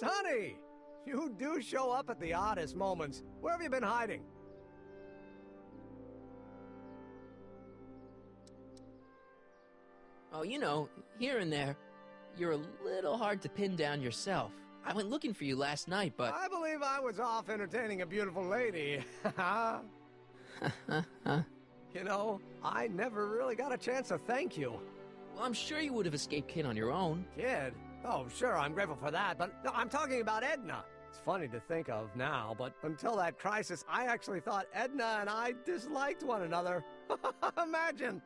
Sonny! You do show up at the oddest moments. Where have you been hiding? Oh, you know, here and there. You're a little hard to pin down yourself. I went looking for you last night, but... I believe I was off entertaining a beautiful lady. You know, I never really got a chance to thank you. Well, I'm sure you would have escaped Kid on your own. Kid? Oh, sure, I'm grateful for that, but no, I'm talking about Edna. It's funny to think of now, but until that crisis, I actually thought Edna and I disliked one another. Imagine!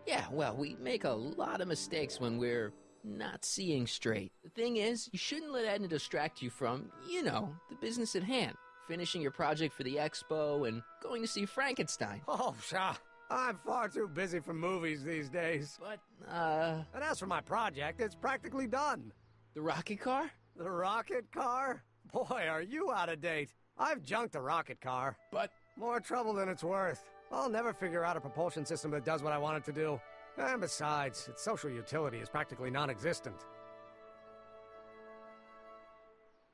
Yeah, well, we make a lot of mistakes when we're not seeing straight. The thing is, you shouldn't let Edna distract you from, you know, the business at hand. Finishing your project for the expo and going to see Frankenstein. Oh, pshaw. I'm far too busy for movies these days. But, And as for my project, it's practically done. the rocket car? The rocket car? Boy, are you out of date. I've junked the rocket car. But... More trouble than it's worth. I'll never figure out a propulsion system that does what I want it to do. And besides, its social utility is practically non-existent.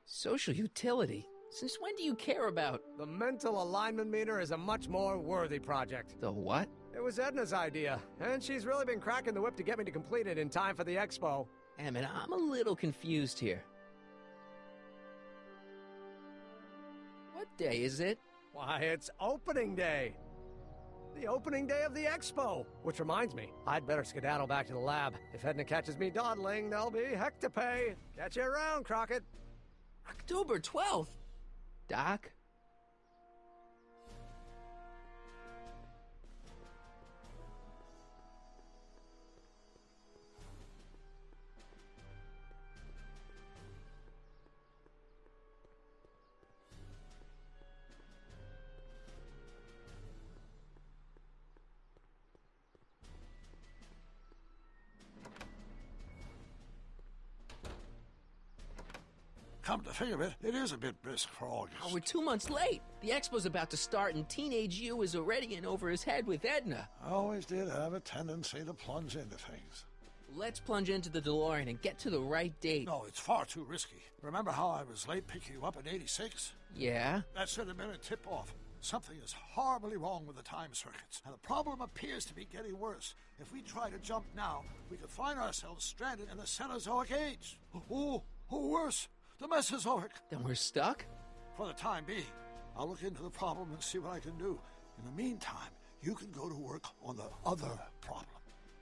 Social utility? Since when do you care about... The mental alignment meter is a much more worthy project. The what? It was Edna's idea, and she's really been cracking the whip to get me to complete it in time for the expo. Emmett, I'm a little confused here. What day is it? Why, it's opening day. The opening day of the expo. Which reminds me, I'd better skedaddle back to the lab. If Edna catches me dawdling, there'll be heck to pay. Catch you around, Crockett. October 12th? Doc? Come to think of it, it is a bit brisk for August. Oh, we're 2 months late. The expo's about to start and Teenage You is already in over his head with Edna. I always did have a tendency to plunge into things. Let's plunge into the DeLorean and get to the right date. No, it's far too risky. Remember how I was late picking you up in '86? Yeah? That should have been a tip-off. Something is horribly wrong with the time circuits, and the problem appears to be getting worse. If we try to jump now, we could find ourselves stranded in the Cenozoic age. Or worse, the Mesozoic. Then we're stuck? For the time being, I'll look into the problem and see what I can do. In the meantime, you can go to work on the other problem.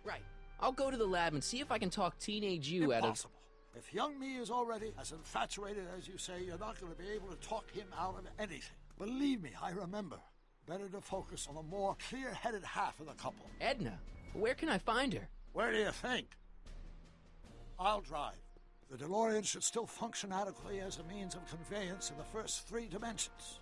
Right. I'll go to the lab and see if I can talk Teenage You out of... Impossible. If young me is already as infatuated as you say, you're not going to be able to talk him out of anything. Believe me, I remember. Better to focus on the more clear-headed half of the couple. Edna? Where can I find her? Where do you think? I'll drive. The DeLorean should still function adequately as a means of conveyance in the first 3 dimensions.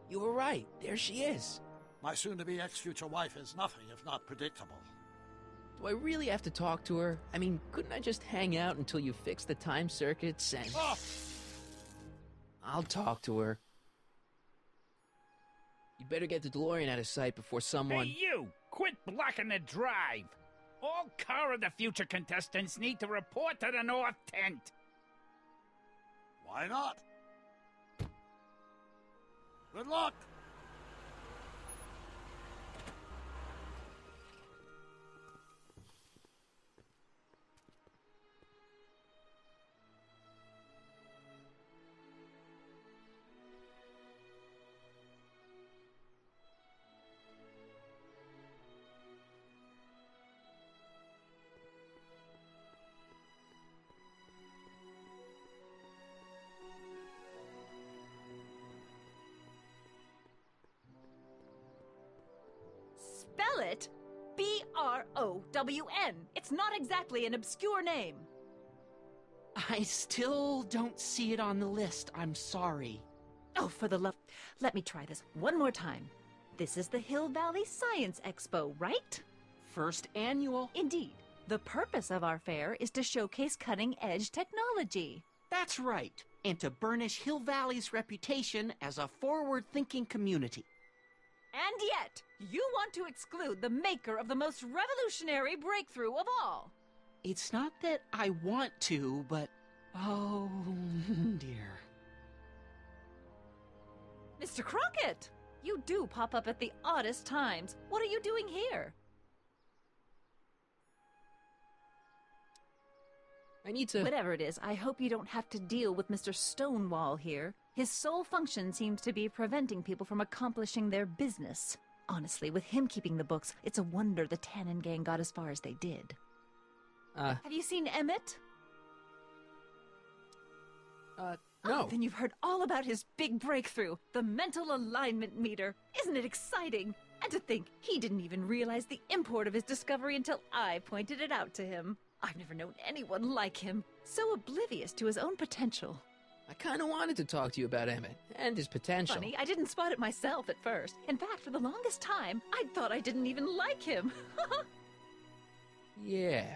You were right. There she is. My soon-to-be ex-future wife is nothing if not predictable. Do I really have to talk to her? I mean, couldn't I just hang out until you fix the time circuits and... Oh! I'll talk to her. You'd better get the DeLorean out of sight before someone... Hey, you! Quit blocking the drive! All Car of the Future contestants need to report to the North Tent. Why not? Good luck! Spell it B-R-O-W-N. It's not exactly an obscure name. I still don't see it on the list. I'm sorry. Oh, for the love... Let me try this one more time. This is the Hill Valley Science Expo, right? First annual. Indeed. The purpose of our fair is to showcase cutting-edge technology. That's right. And to burnish Hill Valley's reputation as a forward-thinking community. And yet, you want to exclude the maker of the most revolutionary breakthrough of all. It's not that I want to, but... oh, dear. Mr. Crockett! You do pop up at the oddest times. What are you doing here? I need to... Whatever it is, I hope you don't have to deal with Mr. Stonewall here. His sole function seems to be preventing people from accomplishing their business. Honestly, with him keeping the books, it's a wonder the Tannen gang got as far as they did. Have you seen Emmett? No. Oh, then you've heard all about his big breakthrough, the mental alignment meter. Isn't it exciting? And to think, he didn't even realize the import of his discovery until I pointed it out to him. I've never known anyone like him, so oblivious to his own potential. I kind of wanted to talk to you about Emmett and his potential. Funny, I didn't spot it myself at first. In fact, for the longest time, I thought I didn't even like him. Yeah.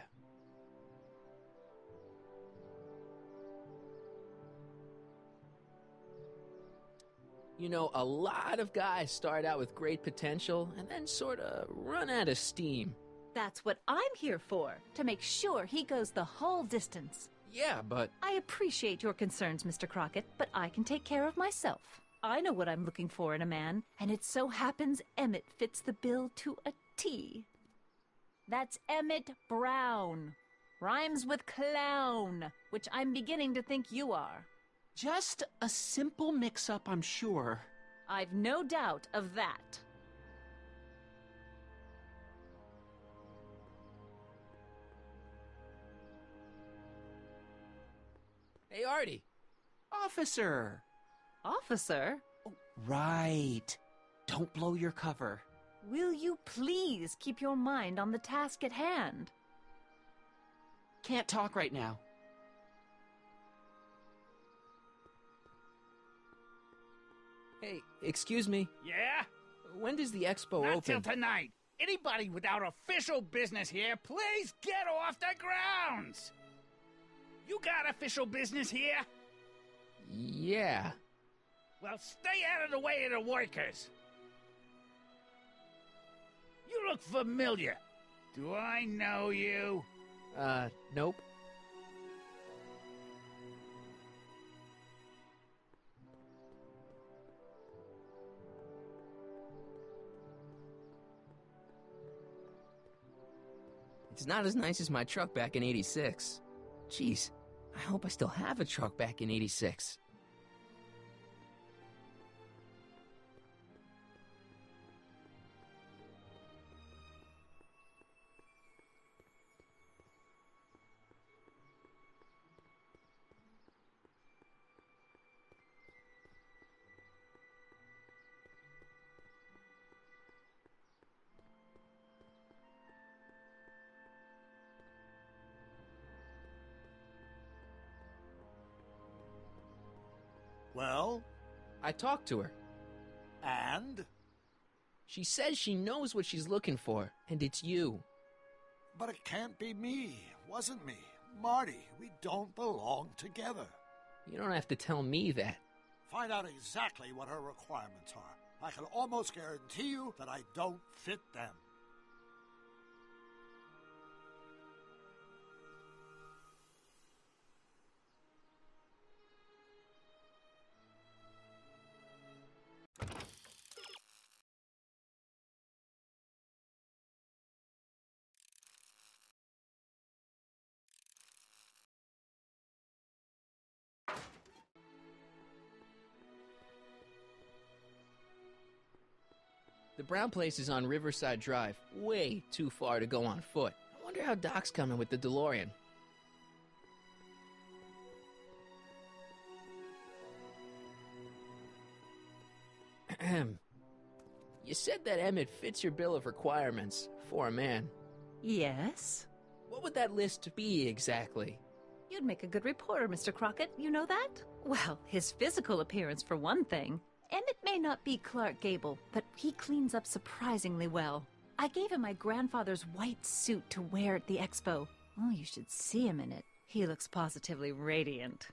You know, a lot of guys start out with great potential and then sort of run out of steam. That's what I'm here for, to make sure he goes the whole distance. Yeah, but... I appreciate your concerns, Mr. Crockett, but I can take care of myself. I know what I'm looking for in a man, and it so happens Emmett fits the bill to a T. That's Emmett Brown. Rhymes with clown, which I'm beginning to think you are. Just a simple mix-up, I'm sure. I've no doubt of that. Hey, Artie. Officer! Officer? Oh, right. Don't blow your cover. Will you please keep your mind on the task at hand? Can't talk right now. Hey, excuse me. Yeah? When does the expo Not open? till tonight. Anybody without official business here, please get off the grounds! You got official business here? Yeah. Well, stay out of the way of the workers. You look familiar. Do I know you? Nope. It's not as nice as my truck back in '86. Jeez, I hope I still have a truck back in '86. Well, I talked to her. and? She says she knows what she's looking for, and it's you. But it can't be me. Wasn't me. Marty, we don't belong together. You don't have to tell me that. Find out exactly what her requirements are. I can almost guarantee you that I don't fit them. The Brown place is on Riverside Drive, way too far to go on foot. I wonder how Doc's coming with the DeLorean. You said that Emmett fits your bill of requirements for a man. Yes? What would that list be exactly? You'd make a good reporter, Mr. Crockett. You know that? Well, his physical appearance, for one thing. Emmett May not be Clark Gable, but he cleans up surprisingly well. I gave him my grandfather's white suit to wear at the expo. Oh, you should see him in it. He looks positively radiant.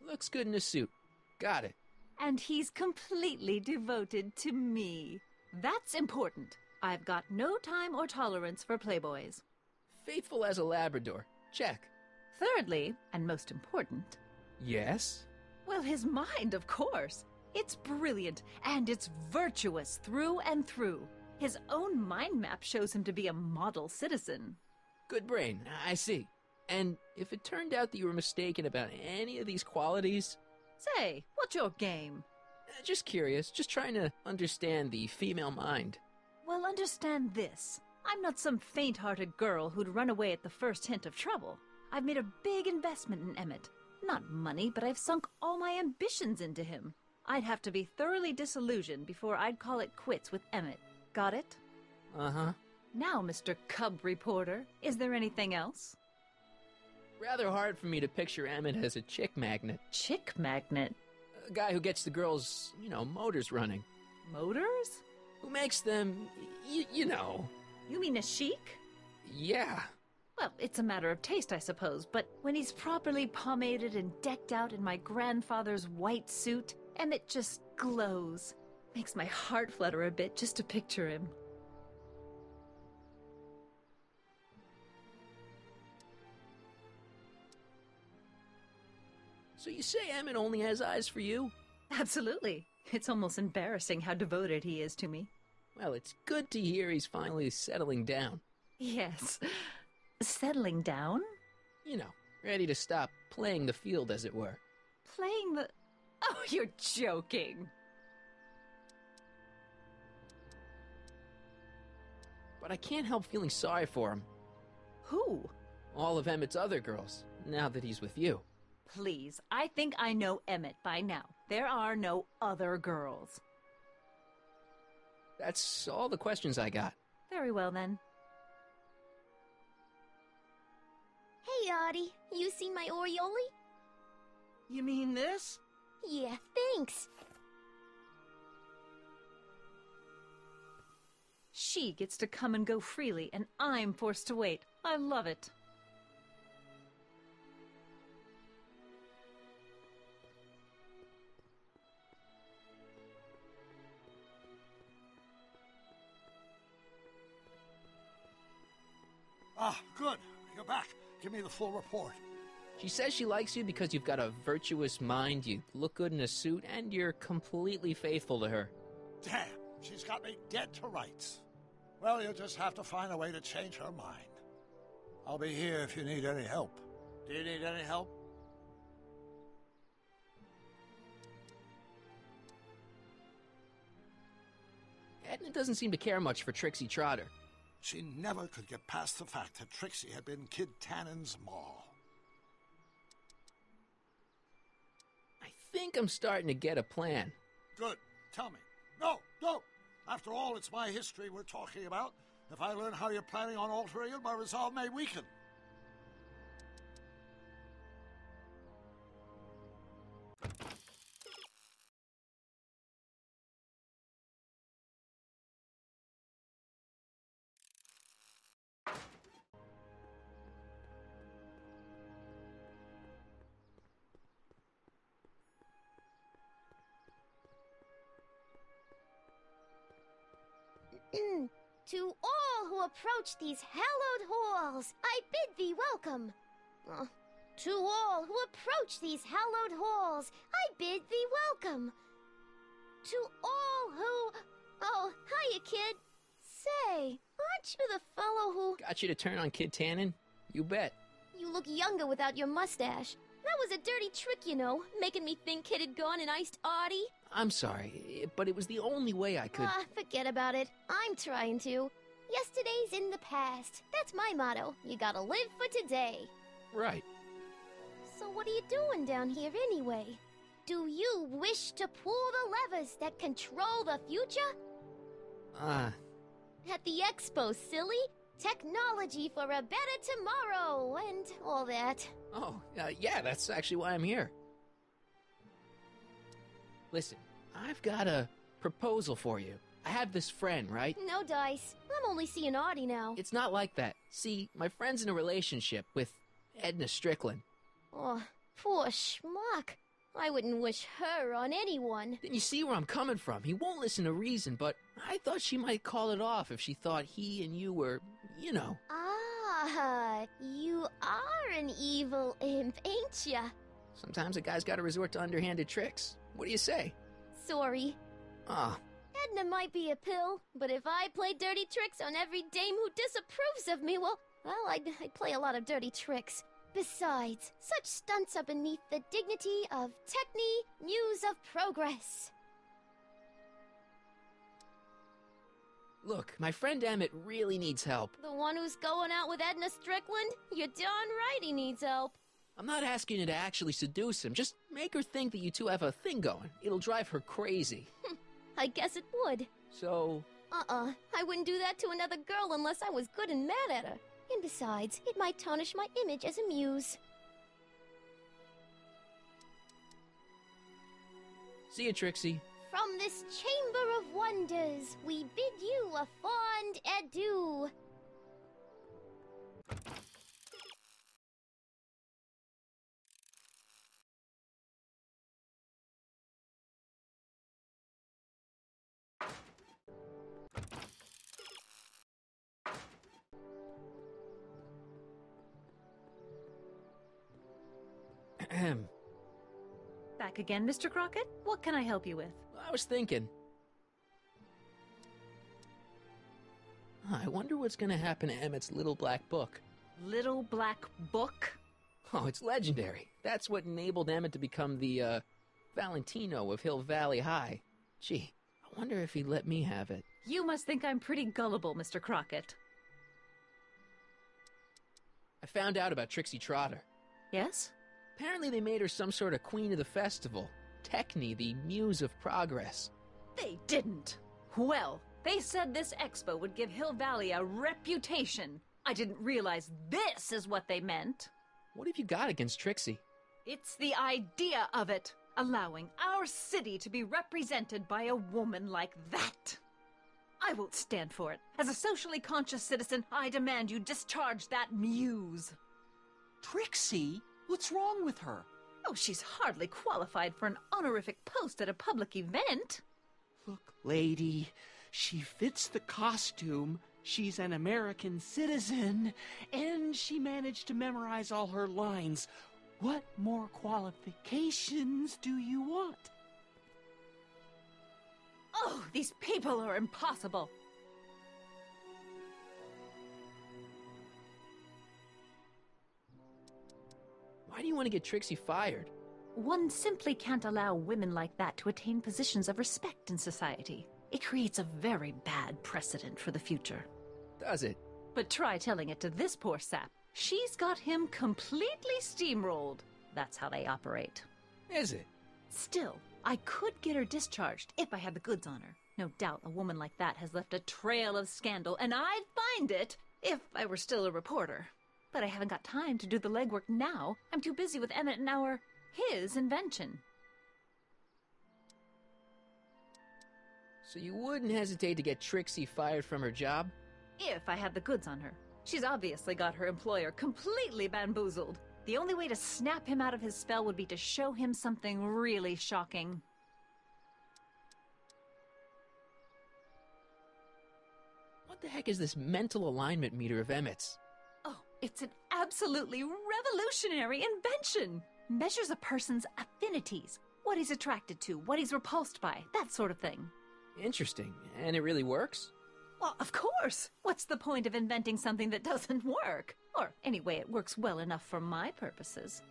Looks good in a suit. Got it. And he's completely devoted to me. That's important. I've got no time or tolerance for playboys. Faithful as a Labrador. Check. Thirdly, and most important... Yes? Well, his mind, of course. It's brilliant, and it's virtuous through and through. His own mind map shows him to be a model citizen. Good brain, I see. And if it turned out that you were mistaken about any of these qualities... Say, what's your game? Just curious, just trying to understand the female mind. Well, understand this. I'm not some faint-hearted girl who'd run away at the first hint of trouble. I've made a big investment in Emmett. Not money, but I've sunk all my ambitions into him. I'd have to be thoroughly disillusioned before I'd call it quits with Emmett. Got it? Uh-huh. Now, Mr. Cub Reporter, is there anything else? Rather hard for me to picture Emmett as a chick magnet. Chick magnet? A guy who gets the girls, motors running. Motors? Who makes them, you know. You mean a chic? Yeah. Well, it's a matter of taste, I suppose, but when he's properly pomaded and decked out in my grandfather's white suit, Emmett just glows. Makes my heart flutter a bit just to picture him. So you say Emmett only has eyes for you? Absolutely. It's almost embarrassing how devoted he is to me. Well, it's good to hear he's finally settling down. Yes. Settling down? Ready to stop playing the field, as it were. Playing the... Oh, you're joking. But I can't help feeling sorry for him. Who? All of Emmett's other girls, now that he's with you. Please, I think I know Emmett by now. There are no other girls. That's all the questions I got. Very well, then. Hey, Artie, you seen my Oriole? You mean this? Yeah, thanks. She gets to come and go freely, and I'm forced to wait. I love it. Ah, good. You're back. Give me the full report. She says she likes you because you've got a virtuous mind, you look good in a suit, and you're completely faithful to her. Damn, she's got me dead to rights. Well, you'll just have to find a way to change her mind. I'll be here if you need any help. Do you need any help? Edna doesn't seem to care much for Trixie Trotter. She never could get past the fact that Trixie had been Kid Tannen's ma. I think I'm starting to get a plan. Good. Tell me. No, no. After all, it's my history we're talking about. If I learn how you're planning on altering it, my resolve may weaken. To all who approach these hallowed halls, I bid thee welcome. To all who approach these hallowed halls, I bid thee welcome. To all who... Oh, hiya, kid. Say, aren't you the fellow who... Got you to turn on Kid Tannen? You bet. You look younger without your mustache. That was a dirty trick, making me think Kid had gone and iced Artie. I'm sorry, but it was the only way I could... Forget about it. I'm trying to. Yesterday's in the past. That's my motto. You gotta live for today. Right. So what are you doing down here anyway? Do you wish to pull the levers that control the future? At the expo, silly. Technology for a better tomorrow, and all that. Oh, yeah, that's actually why I'm here. Listen, I've got a proposal for you. I have this friend, right? No dice. I'm only seeing Artie now. It's not like that. See, my friend's in a relationship with Edna Strickland. Oh, poor schmuck. I wouldn't wish her on anyone. Then you see where I'm coming from. He won't listen to reason, but I thought she might call it off if she thought he and you were, you know. Ah, you are an evil imp, ain't ya? Sometimes a guy's gotta resort to underhanded tricks. What do you say? Sorry. Ah, Edna might be a pill, but if I play dirty tricks on every dame who disapproves of me, well, I'd play a lot of dirty tricks. Besides, such stunts are beneath the dignity of Techne, Muse of Progress. look, my friend Emmett really needs help. The one who's going out with Edna Strickland? You're darn right he needs help. I'm not asking you to actually seduce him. Just make her think that you two have a thing going. It'll drive her crazy. I guess it would. So... I wouldn't do that to another girl unless I was good and mad at her. And besides, it might tarnish my image as a muse. See you, Trixie. From this chamber of wonders, we bid you a fond adieu. Ahem. Back again, Mr. Crockett? What can I help you with? I was thinking. I wonder what's going to happen to Emmett's little black book. Little Black Book? Oh, it's legendary. That's what enabled Emmett to become the, Valentino of Hill Valley High. Gee, I wonder if he'd let me have it. You must think I'm pretty gullible, Mr. Crockett. I found out about Trixie Trotter. Yes? Apparently they made her some sort of queen of the festival. Techne, the muse of progress. They didn't. Well, they said this expo would give Hill Valley a reputation. I didn't realize this is what they meant. What have you got against Trixie? It's the idea of it, allowing our city to be represented by a woman like that. I won't stand for it. As a socially conscious citizen, I demand you discharge that muse. Trixie? What's wrong with her? Oh, she's hardly qualified for an honorific post at a public event. Look, lady, she fits the costume, she's an American citizen, and she managed to memorize all her lines. What more qualifications do you want? Oh, these people are impossible. Why do you want to get Trixie fired? One simply can't allow women like that to attain positions of respect in society. It creates a very bad precedent for the future. Does it? But try telling it to this poor sap. She's got him completely steamrolled. That's how they operate. Is it? Still, I could get her discharged if I had the goods on her. No doubt a woman like that has left a trail of scandal, and I'd find it if I were still a reporter. But I haven't got time to do the legwork now. I'm too busy with Emmett and his invention. So you wouldn't hesitate to get Trixie fired from her job? If I had the goods on her. She's obviously got her employer completely bamboozled. The only way to snap him out of his spell would be to show him something really shocking. What the heck is this mental alignment meter of Emmett's? Oh, it's an absolutely revolutionary invention! Measures a person's affinities, what he's attracted to, what he's repulsed by, that sort of thing. Interesting. And it really works? Well, of course! What's the point of inventing something that doesn't work? Or, anyway, it works well enough for my purposes.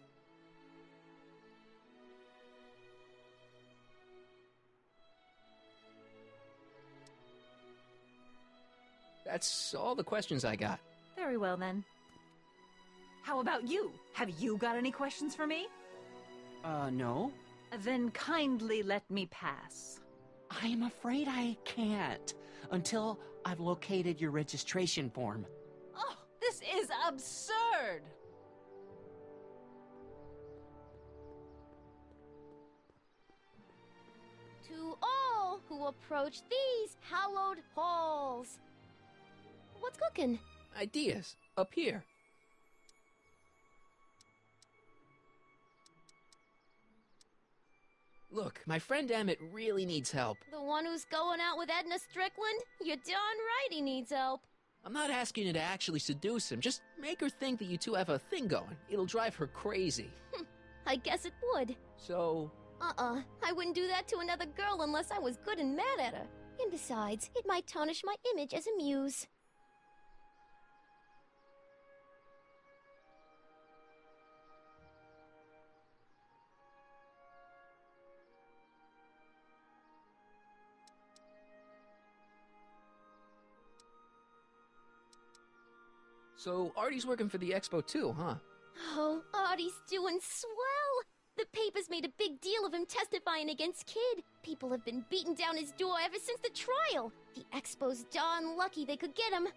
That's all the questions I got. Very well, then. How about you? Have you got any questions for me? No. Then kindly let me pass. I'm afraid I can't until I've located your registration form. Oh, this is absurd! To all who who approach these hallowed halls. What's cooking? Ideas. Up here. Look, my friend Emmett really needs help. The one who's going out with Edna Strickland? You're darn right he needs help. I'm not asking you to actually seduce him. Just make her think that you two have a thing going. It'll drive her crazy. I guess it would. So... I wouldn't do that to another girl unless I was good and mad at her. And besides, it might tarnish my image as a muse. So, Artie's working for the expo too, huh? Oh, Artie's doing swell! The papers made a big deal of him testifying against Kid. People have been beating down his door ever since the trial. The expo's darn lucky they could get him.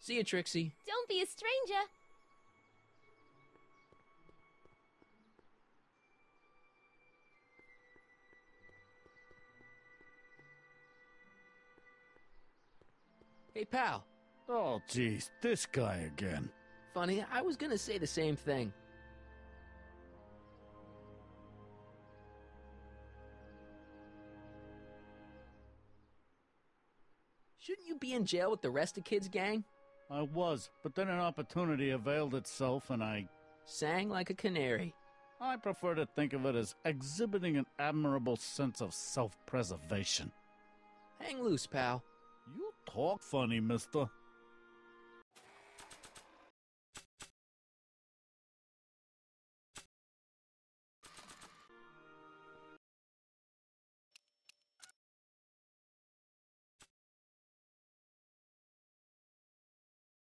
See you, Trixie. Don't be a stranger. Hey, pal. Oh, geez, this guy again. Funny, I was gonna say the same thing. Shouldn't you be in jail with the rest of Kid's gang? I was, but then an opportunity availed itself and I Sang like a canary. prefer to think of it as exhibiting an admirable sense of self-preservation. Hang loose, pal. You talk funny, mister.